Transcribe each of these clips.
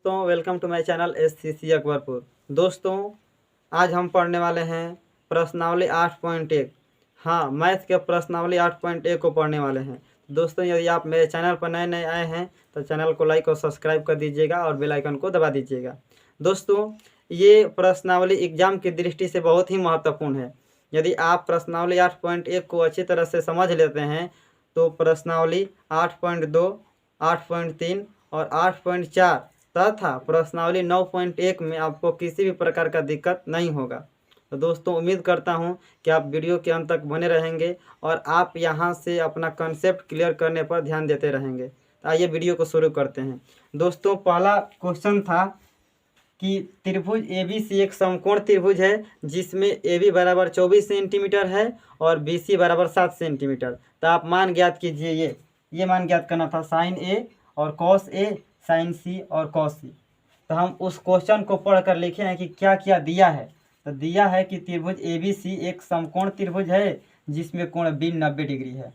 दोस्तों, welcome to my channel SCC Akbarpur. दोस्तों, आज हम पढ़ने वाले हैं प्रश्नावली 8.1। हाँ, मैथ के प्रश्नावली 8.1 को पढ़ने वाले हैं। दोस्तों, यदि आप मेरे चैनल पर नए नए आए हैं तो चैनल को लाइक और सब्सक्राइब कर दीजिएगा और बेल आइकन को दबा दीजिएगा। दोस्तों, ये प्रश्नावली एग्जाम की दृष्टि से बहुत ही महत्वपूर्ण है। यदि आप प्रश्नावली 8.1 को अच्छी तरह से समझ लेते हैं तो प्रश्नावली 8.2, 8.3 और 8.4 तथा प्रश्नावली 9.1 में आपको किसी भी प्रकार का दिक्कत नहीं होगा। तो दोस्तों, उम्मीद करता हूं कि आप वीडियो के अंत तक बने रहेंगे और आप यहां से अपना कंसेप्ट क्लियर करने पर ध्यान देते रहेंगे। तो आइए वीडियो को शुरू करते हैं। दोस्तों, पहला क्वेश्चन था कि त्रिभुज ABC एक समकोण त्रिभुज है जिसमें AB बराबर 24 सेंटीमीटर है और BC बराबर 7 सेंटीमीटर। तो आप मान ज्ञात कीजिए। ये मान ज्ञात करना था, साइन A और कॉस A, साइन C और कॉस C। तो हम उस क्वेश्चन को पढ़कर लिखे हैं कि क्या क्या दिया है। तो दिया है कि त्रिभुज ABC एक समकोण त्रिभुज है जिसमें कोण B 90 डिग्री है।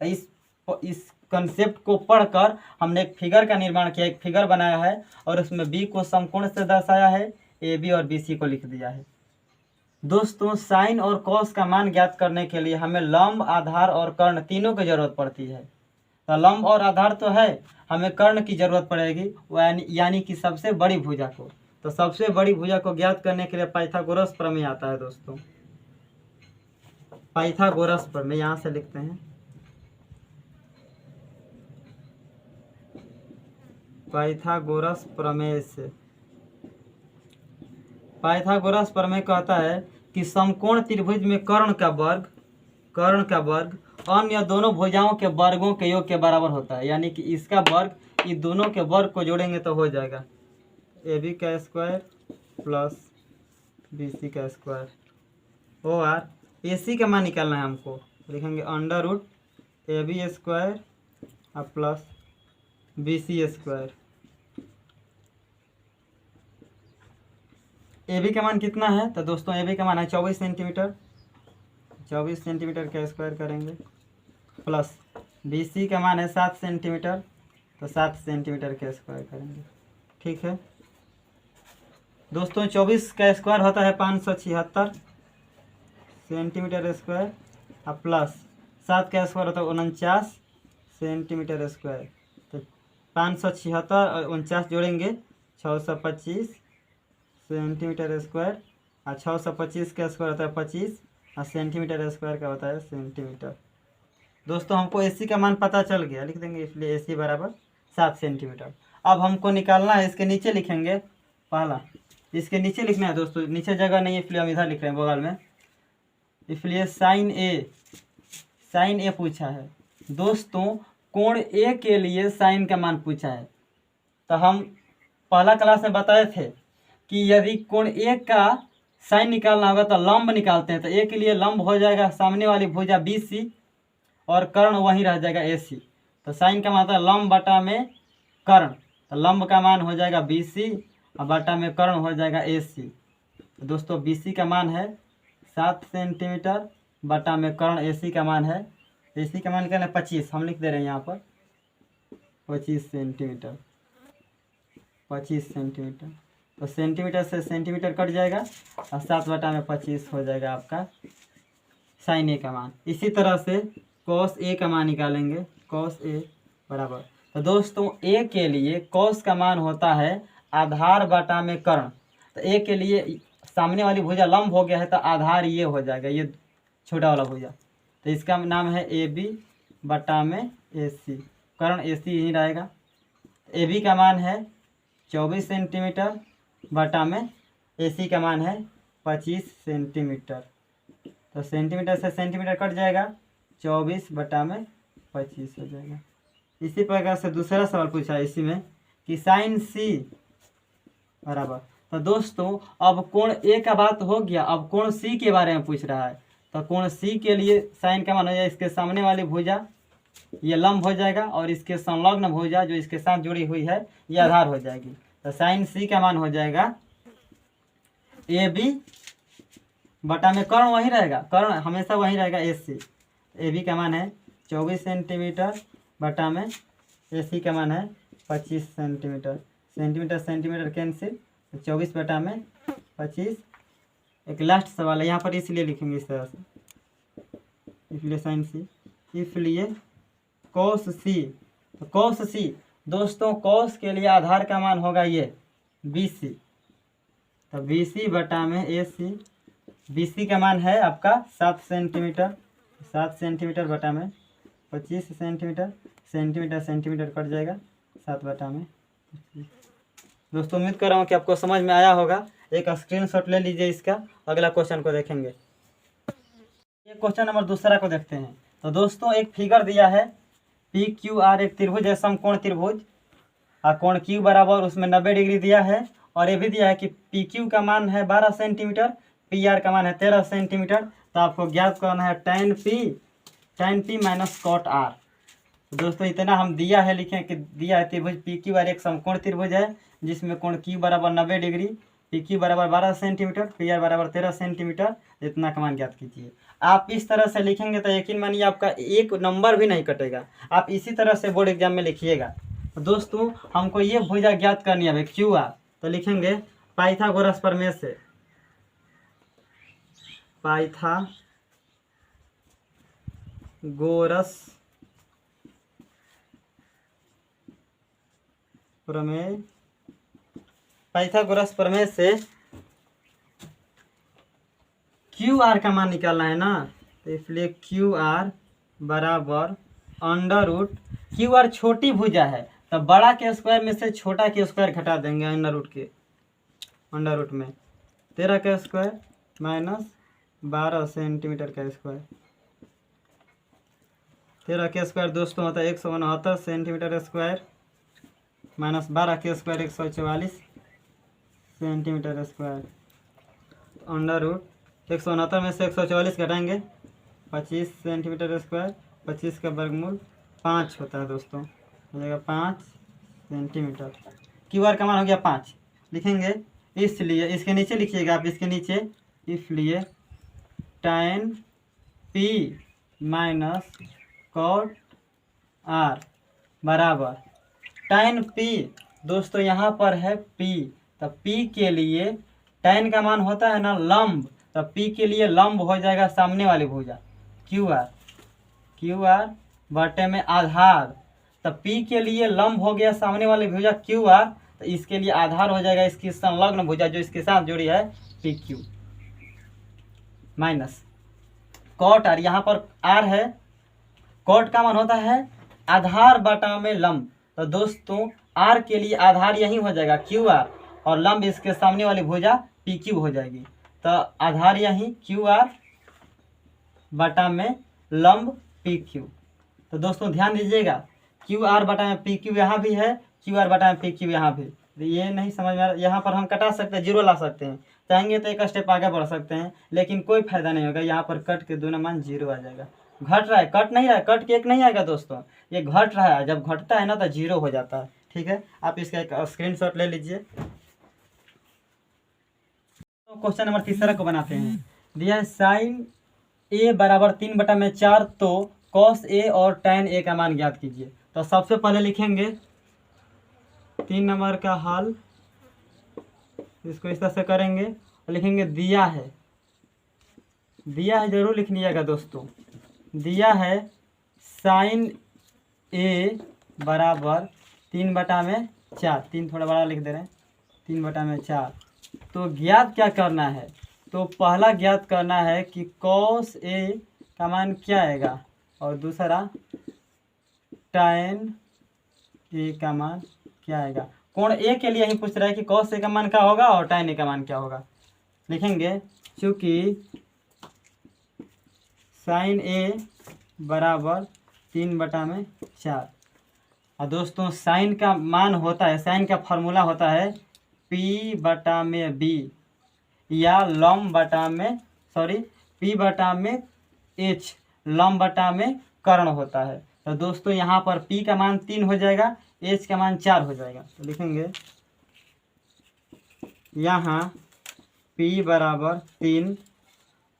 इस कंसेप्ट को पढ़कर हमने एक फिगर का निर्माण किया, एक फिगर बनाया है और उसमें B को समकोण से दर्शाया है, AB और BC को लिख दिया है। दोस्तों, साइन और कॉस का मान ज्ञात करने के लिए हमें लंब, आधार और कर्ण तीनों की जरूरत पड़ती है। तो लंब और आधार तो है, हमें कर्ण की जरूरत पड़ेगी, यानी कि सबसे बड़ी भुजा को। तो सबसे बड़ी भुजा को ज्ञात करने के लिए पाइथागोरस प्रमेय आता है। दोस्तों, पाइथागोरस प्रमेय यहाँ से लिखते हैं। पाइथागोरस प्रमेय से पाइथागोरस प्रमेय कहता है कि समकोण त्रिभुज में कर्ण का वर्ग अन्य दोनों भुजाओं के वर्गों के योग के बराबर होता है। यानी कि इसका वर्ग इन दोनों के वर्ग को जोड़ेंगे तो हो जाएगा AB का स्क्वायर प्लस BC का स्क्वायर और AC का मान निकालना है हमको। लिखेंगे under root AB square plus BC square. AB का मान कितना है? तो दोस्तों, AB का मान है 24 सेंटीमीटर। 24 सेंटीमीटर का स्क्वायर करेंगे प्लस BC का मान है 7 सेंटीमीटर। तो 7 सेंटीमीटर का स्क्वायर करेंगे। ठीक है दोस्तों, 24 का स्क्वायर होता है 576 सेंटीमीटर स्क्वायर प्लस 7 का स्क्वायर होता है 49 सेंटीमीटर स्क्वायर। तो 576 और 49 जोड़ेंगे 625 सेंटीमीटर स्क्वायर और 625 का स्क्वायर होता है 25 और सेंटीमीटर स्क्वायर का होता है सेंटीमीटर। दोस्तों, हमको AC का मान पता चल गया, लिख देंगे, इसलिए AC बराबर 7 सेंटीमीटर। अब हमको निकालना है, इसके नीचे लिखेंगे। पहला इसके नीचे लिखना है। दोस्तों, नीचे जगह नहीं है इसलिए हम इधर लिख रहे हैं बगल में। इसलिए साइन A पूछा है। दोस्तों, कोण A के लिए साइन का मान पूछा है। तो हम पहला क्लास में बताए थे कि यदि कोण A का साइन निकालना होगा तो लंब निकालते हैं। तो A के लिए लंब हो जाएगा सामने वाली भुजा BC और कर्ण वहीं रह जाएगा AC। तो साइन का मान होता है लंब बटा में कर्ण। तो लंब का मान हो जाएगा BC और बटा में कर्ण हो जाएगा AC। तो दोस्तों, BC का मान है 7 सेंटीमीटर बटा में कर्ण AC का मान है, AC का मान क्या है 25। हम लिख दे रहे हैं यहाँ पर 25 सेंटीमीटर। 25 सेंटीमीटर। तो सेंटीमीटर से सेंटीमीटर कट जाएगा और 7 बटा में 25 हो जाएगा आपका साइन A का मान। इसी तरह से कॉस A का मान निकालेंगे। कॉस A बराबर, तो दोस्तों, A के लिए कॉस का मान होता है आधार बटा में कर्ण। तो A के लिए सामने वाली भुजा लंब हो गया है तो आधार ये हो जाएगा, ये छोटा वाला भुजा। तो इसका नाम है AB बटा में AC। कर्ण AC यहीं रहेगा। AB का मान है 24 सेंटीमीटर बटा में AC का मान है 25 सेंटीमीटर। तो सेंटीमीटर से सेंटीमीटर कट जाएगा, 24 बटा में 25 हो जाएगा। इसी प्रकार से दूसरा सवाल पूछा है इसी में कि साइन C बराबर। तो दोस्तों, अब कोण A का बात हो गया, अब कोण C के बारे में पूछ रहा है। तो कोण C के लिए साइन का मान हो जाएगा, इसके सामने वाली भुजा ये लंब हो जाएगा और इसके संलग्न भुजा जो इसके साथ जुड़ी हुई है ये आधार हो जाएगी। तो साइन C का मान हो जाएगा AB बटा में कर्ण वहीं रहेगा, कर्ण हमेशा वहीं रहेगा AC। AB का मान है 24 सेंटीमीटर बटा में AC का मान है 25 सेंटीमीटर। Centimetre centimetre cancel, 24/25। एक लास्ट सवाल है यहाँ पर, इसलिए लिखेंगे इस तरह से, इसलिए साइन सी, इसलिए कॉस सी। तो कॉस सी दोस्तों, कॉस के लिए आधार का मान होगा ये BC, तो BC बटा में AC। BC का मान है आपका 7 सेंटीमीटर, 7 सेंटीमीटर बटा में 25 सेंटीमीटर, सेंटीमीटर सेंटीमीटर कट जाएगा, 7 बटा में 25। दोस्तों उम्मीद कर रहा हूँ कि आपको समझ में आया होगा। एक स्क्रीनशॉट ले लीजिए इसका, अगला क्वेश्चन को देखेंगे। ये क्वेश्चन नंबर दूसरा को देखते हैं। तो दोस्तों एक फिगर दिया है, PQR एक त्रिभुज है, समकोण त्रिभुज, और कोण Q बराबर उसमें 90 डिग्री दिया है। और ये भी दिया है कि PQ का मान है 12 सेंटीमीटर, PR का मान है 13 सेंटीमीटर। तो आपको ज्ञात करना है tan P minus cot R। दोस्तों इतना हम दिया है, लिखें कि दिया है त्रिभुज PQR एक समकोण त्रिभुज है जिसमें कोण Q बराबर 90 डिग्री, PQ बराबर 12 सेंटीमीटर, PR बराबर 13 सेंटीमीटर। इतना का मान ज्ञात कीजिए। आप इस तरह से लिखेंगे तो यकीन मानिए आपका एक नंबर भी नहीं कटेगा। आप इसी तरह से बोर्ड एग्जाम में लिखिएगा। तो दोस्तों हमको ये भुजा ज्ञात करनी है QR। तो लिखेंगे पाइथागोरस प्रमेय से, पाइथागोरस प्रमेय से QR का मान निकालना है ना। तो इसलिए QR बराबर अंडर रूट, QR छोटी भुजा है तो बड़ा के स्क्वायर में से छोटा के स्क्वायर घटा देंगे, अंडर रूट में 13 का स्क्वायर माइनस 12 सेंटीमीटर का स्क्वायर। 13 के स्क्वायर दोस्तों होता है 169 सेंटीमीटर स्क्वायर, माइनस 12 के square 144 centimetre square. Under root 169 में से 144 घटाएंगे, 25 सेंटीमीटर स्क्वायर, 25 का वर्गमूल 5 होता है दोस्तों, हो जाएगा 5 सेंटीमीटर। QR का मान हो गया 5, लिखेंगे इसलिए, इसके नीचे लिखिएगा आप, इसके नीचे, इसलिए tan P minus cot R बराबर tan P। दोस्तों यहाँ पर है P, तो P के लिए tan का मान होता है ना लंब, तो P के लिए लंब हो जाएगा सामने वाली भुजा QR बटे में आधार। तो P के लिए लंब हो गया सामने वाली भुजा QR, तो इसके लिए आधार हो जाएगा इसकी संलग्न भुजा जो इसके साथ जुड़ी है PQ माइनस cot R। यहाँ पर R है, cot का मान होता है आधार बटा में लंब। तो दोस्तों R के लिए आधार यही हो जाएगा QR, और लंब इसके सामने वाली भुजा PQ हो जाएगी। तो आधार यही QR बटा में लंब PQ। तो दोस्तों ध्यान दीजिएगा, QR बटा में PQ यहाँ भी है, QR बटा में PQ यहाँ भी। ये नहीं समझ में आ रहा, यहाँ पर हम कटा सकते हैं, जीरो ला सकते हैं, चाहेंगे तो एक स्टेप आगे बढ़ सकते हैं, लेकिन कोई फायदा नहीं होगा। यहाँ पर कट के दोनों मान जीरो आ जाएगा। घट रहा है, कट नहीं रहा है, कट के एक नहीं आएगा दोस्तों, ये घट रहा है। जब घटता है ना तो जीरो हो जाता है। ठीक है, आप इसका एक स्क्रीनशॉट ले लीजिए। तो क्वेश्चन नंबर तीसरा को बनाते हैं। दिया है साइन A बराबर 3/4, तो कॉस A और tan A का मान ज्ञात कीजिए। तो सबसे पहले लिखेंगे 3 नंबर का हल, इसको इस तरह से करेंगे और लिखेंगे दिया है जरूर लिख लीजिएगा दोस्तों। दिया है साइन A बराबर 3/4, 3 थोड़ा बड़ा लिख दे रहे हैं, 3/4। तो ज्ञात क्या करना है, तो पहला ज्ञात करना है कि कॉस A का मान क्या आएगा, और दूसरा tan A का मान क्या आएगा। कोण A के लिए ही पूछ रहा है कि कॉस A का मान क्या होगा और tan A का मान क्या होगा। लिखेंगे चूँकि साइन A बराबर 3/4, और दोस्तों साइन का मान होता है, साइन का फार्मूला होता है P/B या P/H, लंब/में कर्ण होता है। तो दोस्तों यहाँ पर P का मान 3 हो जाएगा, H का मान 4 हो जाएगा। तो लिखेंगे यहाँ P बराबर 3,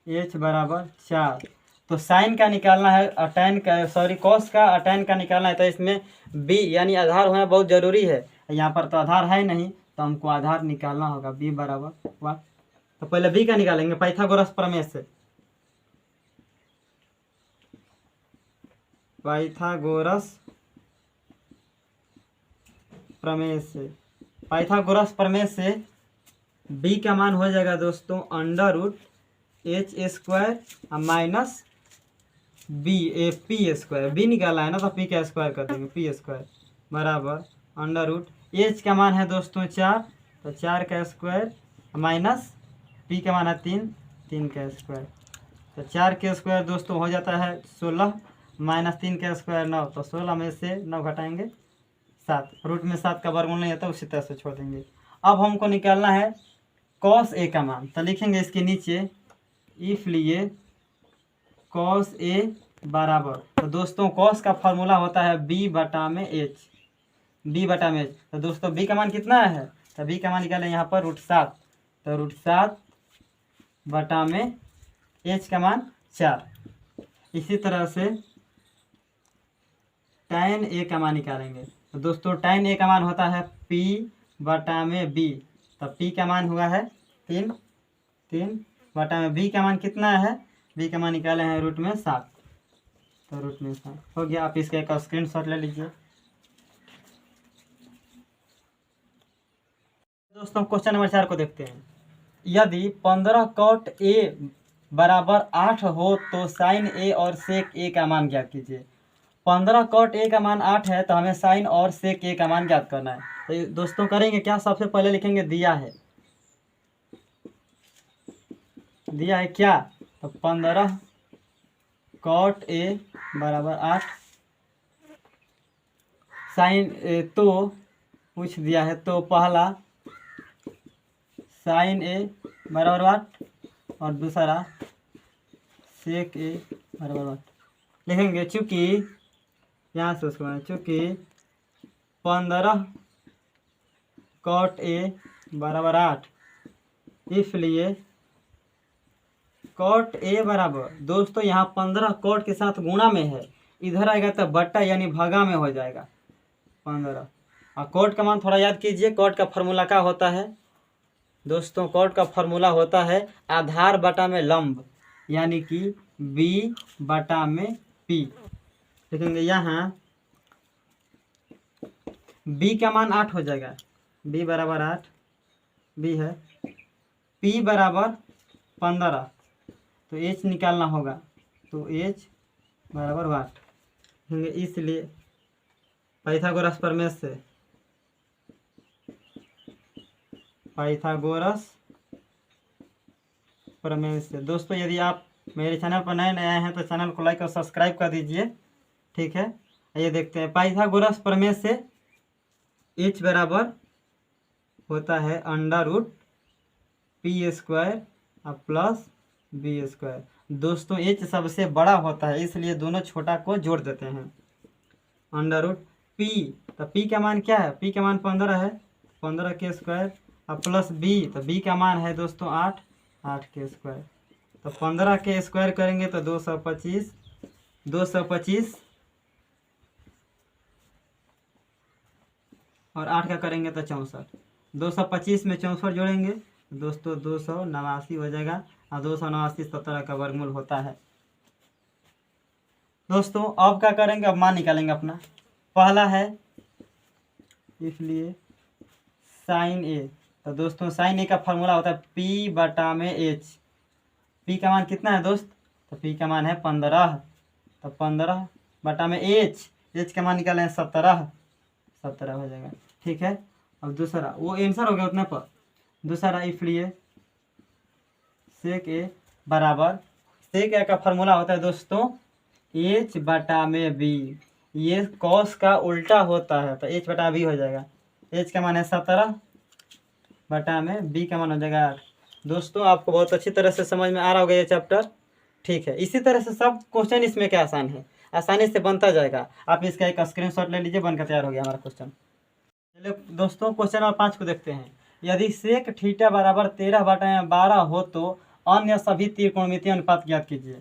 H बराबर 4। तो साइन का निकालना है और कॉस का और tan का निकालना है, तो इसमें B यानी आधार होना बहुत ज़रूरी है। तो यहाँ पर तो आधार है नहीं, तो हमको आधार निकालना होगा। बी बराबर 1। तो पहले बी का निकालेंगे पाइथागोरस प्रमेय से। पाइथागोरस प्रमेय से, पाइथागोरस प्रमेय से बी का मान हो जाएगा दोस्तों under root H square minus B A P square. B निकाला है ना, तो पी का स्क्वायर कर देंगे, पी स्क्वायर बराबर अंडर रूट एच का मान है दोस्तों 4, तो 4 का स्क्वायर माइनस पी का मान है 3, 3 का स्क्वायर। तो 4 के स्क्वायर दोस्तों हो जाता है 16 माइनस 3 का स्क्वायर 9, तो 16 में से 9 घटाएंगे 7। रूट में 7 का वर्गमूल नहीं आता, उसी तरह से छोड़ देंगे। अब हमको निकालना है कॉस ए का मान, तो लिखेंगे इसके नीचे इसलिए कॉस ए बराबर, तो दोस्तों कॉस का फॉर्मूला होता है बी बटा में एच, बी बटा में एच। तो दोस्तों बी का मान कितना है, तो बी का मान निकालें यहाँ पर √7, तो √7 बटा में एच का मान 4। इसी तरह से tan ए का मान निकालेंगे, तो दोस्तों tan ए का मान होता है p बटा में b, तो p का मान हुआ है 3, 3 बटा में b का मान कितना है, b का मान निकाले हैं √7, तो √7 हो गया। आप इसका एक स्क्रीनशॉट ले लीजिए। दोस्तों क्वेश्चन नंबर 4 को देखते हैं। यदि 15 cot a बराबर 8 हो तो साइन ए और सेक ए का मान ज्ञात कीजिए। 15 cot a का मान 8 है, तो हमें साइन और सेक ए का मान ज्ञात करना है। तो दोस्तों करेंगे क्या, सबसे पहले लिखेंगे दिया है, दिया है क्या, तो 15 cot a बराबर 8 साइन तो पूछ दिया है, तो पहला साइन ए बराबर 8 और दूसरा सेक ए बराबर 8 लिखेंगे। चूँकि यहाँ से उसको चूँकि 15 cot a बराबर 8, इसलिए cot a बराबर, दोस्तों यहाँ 15 cot के साथ गुणा में है, इधर आएगा तो बट्टा यानी भागा में हो जाएगा 15। और cot का मान थोड़ा याद कीजिए, cot का फॉर्मूला क्या होता है दोस्तों, cot का फॉर्मूला होता है आधार बटा में लंब, यानी कि b बटा में p। लिखेंगे यहाँ b का मान 8 हो जाएगा, b बराबर 8, b है, p बराबर 15, तो h निकालना होगा, तो h बराबर 8। इसलिए पाइथागोरस प्रमेय से, पाइथागोरस प्रमेय से दोस्तों, यदि आप मेरे चैनल पर नए नए आए हैं तो चैनल को लाइक और सब्सक्राइब कर दीजिए, ठीक है। ये देखते हैं पाइथागोरस प्रमेय से h बराबर होता है under root P square plus B square. दोस्तों h सबसे बड़ा होता है, इसलिए दोनों छोटा को जोड़ देते हैं, अंडर रूट p, तो p का मान क्या है, p का मान 15 है, 15 के स्क्वायर प्लस b, तो b का मान है दोस्तों 8, 8 के स्क्वायर, तो 15 के स्क्वायर करेंगे तो 225, 225 और 8 का करेंगे तो 64, 225 में 64 जोड़ेंगे दोस्तों 289 हो जाएगा, और 289 17 का वर्गमूल होता है। दोस्तों अब क्या करेंगे, अब मान निकालेंगे अपना। पहला है इसलिए साइन ए, तो दोस्तों साइन ए का फॉर्मूला होता है पी बटा में एच। पी का मान कितना है दोस्त, तो पी का मान है 15, तो 15 बटा में एच, एच का मान निकालें 17, 17 हो जाएगा, ठीक है। अब दूसरा वो आंसर हो गया उतने पर, दूसरा इसलिए सेक ए बराबर, सेक ए का फॉर्मूला होता है दोस्तों एच बटा में बी, ये कॉस का उल्टा होता है, तो एच बटा बी हो जाएगा। एच का मान है 17 बटा में बी का मान हो जाएगा 8। दोस्तों आपको बहुत अच्छी तरह से समझ में आ रहा होगा ये चैप्टर, ठीक है। इसी तरह से सब क्वेश्चन इसमें क्या आसान है, आसानी से बनता जाएगा। आप इसका एक स्क्रीनशॉट ले लीजिए, बनकर तैयार हो गया हमारा क्वेश्चन। चलिए दोस्तों क्वेश्चन नंबर 5 को देखते हैं। यदि सेक थीटा बराबर 13 बटा 12 हो तो अन्य सभी त्रिकोणमितीय अनुपात ज्ञात कीजिए।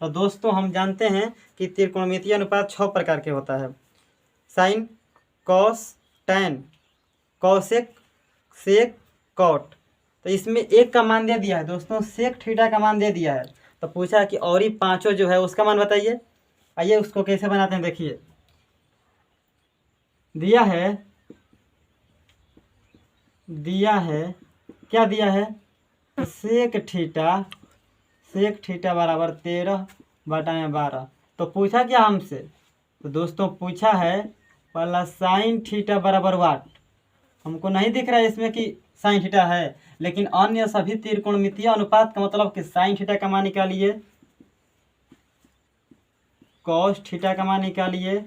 तो दोस्तों हम जानते हैं कि त्रिकोणमितीय अनुपात 6 प्रकार के होता है, sine, cos, tan cosec sec cot. तो इसमें एक का मान दे दिया है दोस्तों, सेक थीटा का मान दे दिया है। तो पूछा कि और ही पांचों जो है उसका मान बताइए। आइए उसको कैसे बनाते हैं, देखिए दिया है क्या दिया है, सेक थीटा बराबर 13/12। तो पूछा क्या हमसे, तो दोस्तों पूछा है पहला साइन थीटा बराबर वाट। हमको नहीं दिख रहा है इसमें कि साइन थीटा है, लेकिन अन्य सभी त्रिकोणमितीय अनुपात का मतलब कि साइन थीटा का मान निकालिए, कॉस थीटा का मान निकालिए,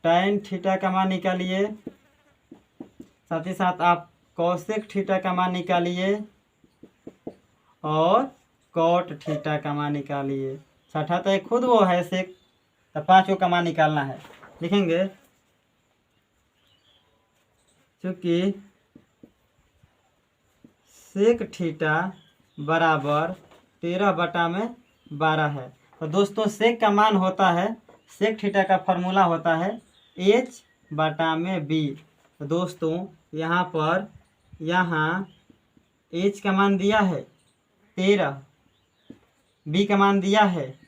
टैन थीटा का मान निकालिए, साथ ही साथ आप कॉसेक थीटा का मान निकालिए और कॉट थीटा का मान निकालिए। छठा तो खुद वो है सेक, तो पांचों का मान निकालना है। लिखेंगे क्योंकि सेक थीटा बराबर 13/12 है। तो दोस्तों सेक का मान होता है, सेक थीटा का फॉर्मूला होता है H/B। तो दोस्तों यहाँ H का मान दिया है 13, B का मान दिया है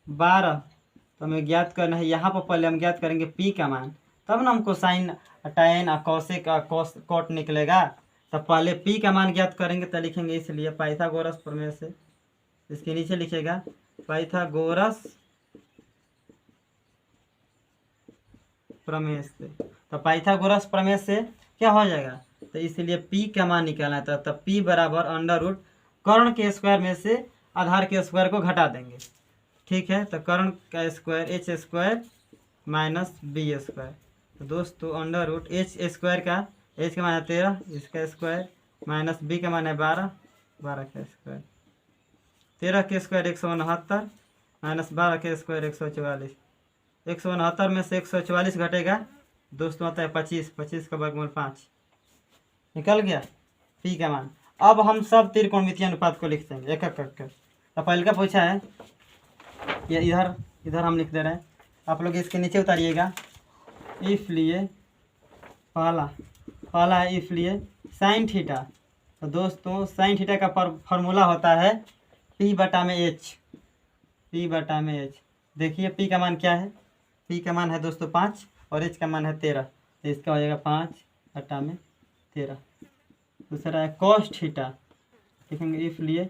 12। तो हमें ज्ञात करना है, यहाँ पर पहले हम ज्ञात करेंगे P का मान, तब ना हमको साइन टैन कॉसेक कॉट निकलेगा। तो पहले P का मान ज्ञात करेंगे, तो लिखेंगे इसलिए पाइथागोरस प्रमेय से, इसके नीचे लिखेगा पाइथागोरस प्रमेय से। तो पाइथागोरस प्रमेय से क्या हो जाएगा, तो इसलिए P का मान निकालना है। तो P बराबर अंडर कर्ण के स्क्वायर में से आधार के स्क्वायर को घटा देंगे, ठीक है। तो कर्ण का स्क्वायर H² माइनस B²। तो दोस्तों अंडर H² का H का मान है 13, इसका स्क्वायर माइनस B का मान है 12 का स्क्वायर। 13 के स्क्वायर 169 माइनस 12 के स्क्वायर 144। 169 में से 144 घटेगा दोस्तों आता है 25 का वर्गमूल 5, निकल गया P का मान। अब हम सब त्रिकोणमितीय अनुपात को लिखते हैं एक एक करके। तो पहले का पूछा है ये इधर हम लिख दे रहे हैं, आप लोग इसके नीचे उतारिएगा। इसलिए पहला है इसलिए साइन थीटा। तो दोस्तों साइन थीटा का फॉर्मूला होता है P/H। देखिए P का मान क्या है, P का मान है दोस्तों 5 और H का मान है 13। तो इसका हो जाएगा 5/13। दूसरा है कॉस थीटा, लिखेंगे इसलिए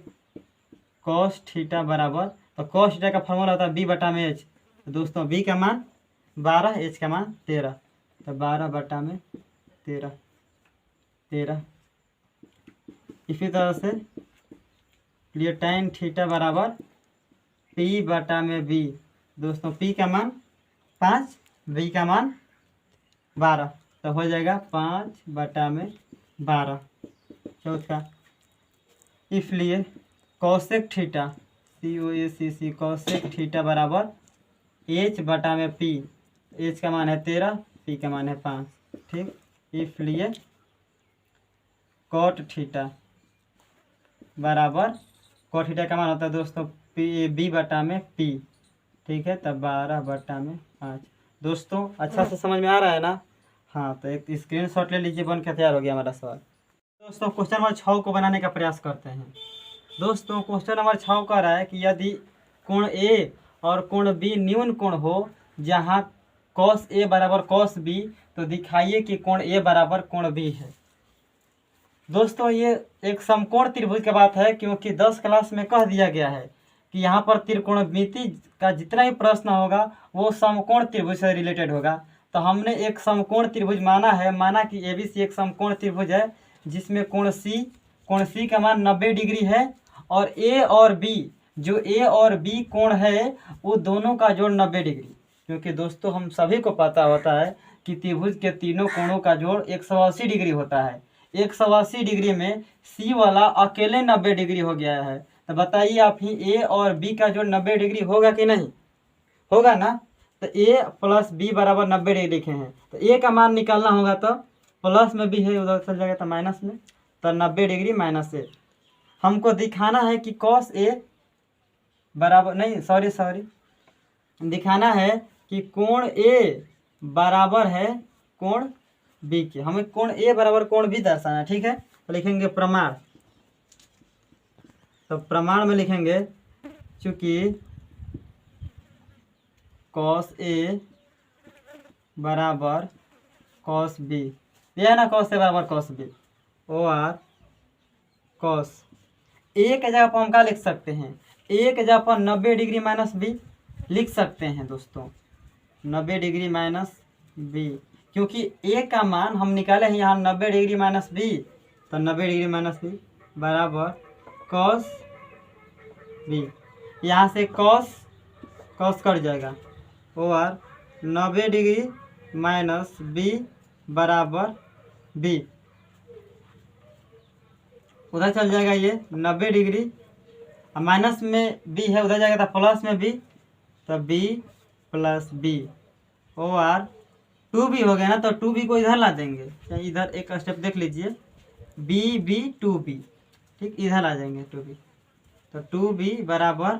कॉस थीटा बराबर, तो कॉस थीटा का फॉर्मूला होता है B/H। तो दोस्तों B का मान 12, H का मान 13। तो 12/13। इसी तरह से लिए tan थीटा बराबर P/B। दोस्तों P का मान 5, B का मान 12। तो हो जाएगा 5/12। चौथा इसलिए cosec theta COSEC cosec theta बराबर H/P। H का मान है 13, P का मान है 5, ठीक। इसलिए कॉट थीटा बराबर, कॉट थीटा का मान होता है दोस्तों B/P, ठीक है। तब 12/5। दोस्तों अच्छा से समझ में आ रहा है ना। हाँ तो एक स्क्रीनशॉट ले लीजिए, बन के तैयार हो गया हमारा सवाल। दोस्तों क्वेश्चन नंबर 6 को बनाने का प्रयास करते हैं। दोस्तों क्वेश्चन नंबर 6 कह रहा है कि यदि कोण A और कोण B न्यून कोण हो, जहाँ cos A बराबर cos B, तो दिखाइए कि कोण A बराबर कोण B है। दोस्तों ये एक समकोण त्रिभुज की बात है, क्योंकि 10 क्लास में कह दिया गया है कि यहाँ पर त्रिकोणमिति का जितना भी प्रश्न होगा वो समकोण त्रिभुज से रिलेटेड होगा। तो हमने एक समकोण त्रिभुज माना कि ABC एक समकोण त्रिभुज है, जिसमें कोण C का मान 90 डिग्री है, और A और B, जो A और B कोण है वो दोनों का जोड़ 90 डिग्री। क्योंकि दोस्तों हम सभी को पता होता है कि त्रिभुज के तीनों कोणों का जोड़ 180 डिग्री होता है। 180 डिग्री में C वाला अकेले 90 डिग्री हो गया है। तो बताइए आप ही A और B का जोड़ 90 डिग्री होगा कि नहीं, होगा ना। तो A + B बराबर 90 डिग्री लिखे हैं, तो A का मान निकालना होगा, तो प्लस में भी है उधर चल जाएगा तो माइनस में, तो 90 डिग्री माइनस A। हमको दिखाना है कि cos A बराबर नहीं सॉरी दिखाना है कि कोण A बराबर है कोण बी के। हमें कोण ए बराबर कोण बी दर्शाना है, ठीक है। तो लिखेंगे प्रमाण। तो प्रमाण में लिखेंगे चूंकि कॉस ए बराबर कॉस बी, ये है ना, कॉस ए बराबर cos B, O R cos A के जगह पर हम क्या लिख सकते हैं, ए के जगह पर 90 डिग्री माइनस बी लिख सकते हैं दोस्तों, 90 डिग्री माइनस बी, क्योंकि ए का मान हम निकाले हैं यहाँ 90 डिग्री माइनस बी, तो 90 डिग्री माइनस बी बराबर कॉस बी, यहाँ से कॉस कॉस कट जाएगा, और 90 डिग्री माइनस बी बराबर बी, उधर चल जाएगा ये 90 डिग्री, माइनस में बी है उधर जाएगा तो प्लस में बी, तो बी प्लस बी, और 2b हो गया ना, तो 2b को इधर ला देंगे, इधर एक स्टेप देख लीजिए, बी बी 2b, ठीक, इधर आ जाएंगे 2b, तो 2b बराबर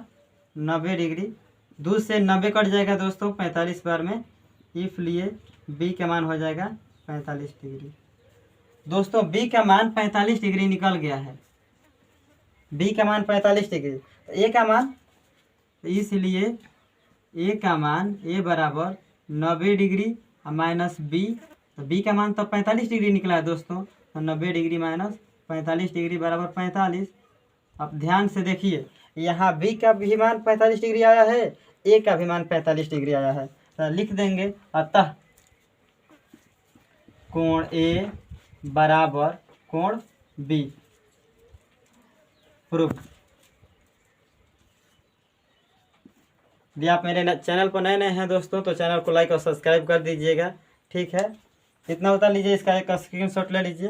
90 डिग्री, दूध से 90 कट जाएगा दोस्तों 45 बार में, इसलिए b का मान हो जाएगा 45 डिग्री। दोस्तों b का मान 45 डिग्री निकल गया है, b का मान 45 डिग्री, तो a का मान, इसलिए a का मान a बराबर 90 डिग्री माइनस b, तो b का मान तो 45 डिग्री निकला है दोस्तों, तो 90 डिग्री माइनस 45 डिग्री बराबर 45। अब ध्यान से देखिए, यहाँ b का भी मान 45 डिग्री आया है, a का भी मान 45 डिग्री आया है, तो लिख देंगे अतः कोण a बराबर कोण b, प्रूफ। यदि आप मेरे चैनल पर नए हैं दोस्तों, तो चैनल को लाइक और सब्सक्राइब कर दीजिएगा, ठीक है। इतना उतार लीजिए, इसका एक स्क्रीनशॉट ले लीजिए।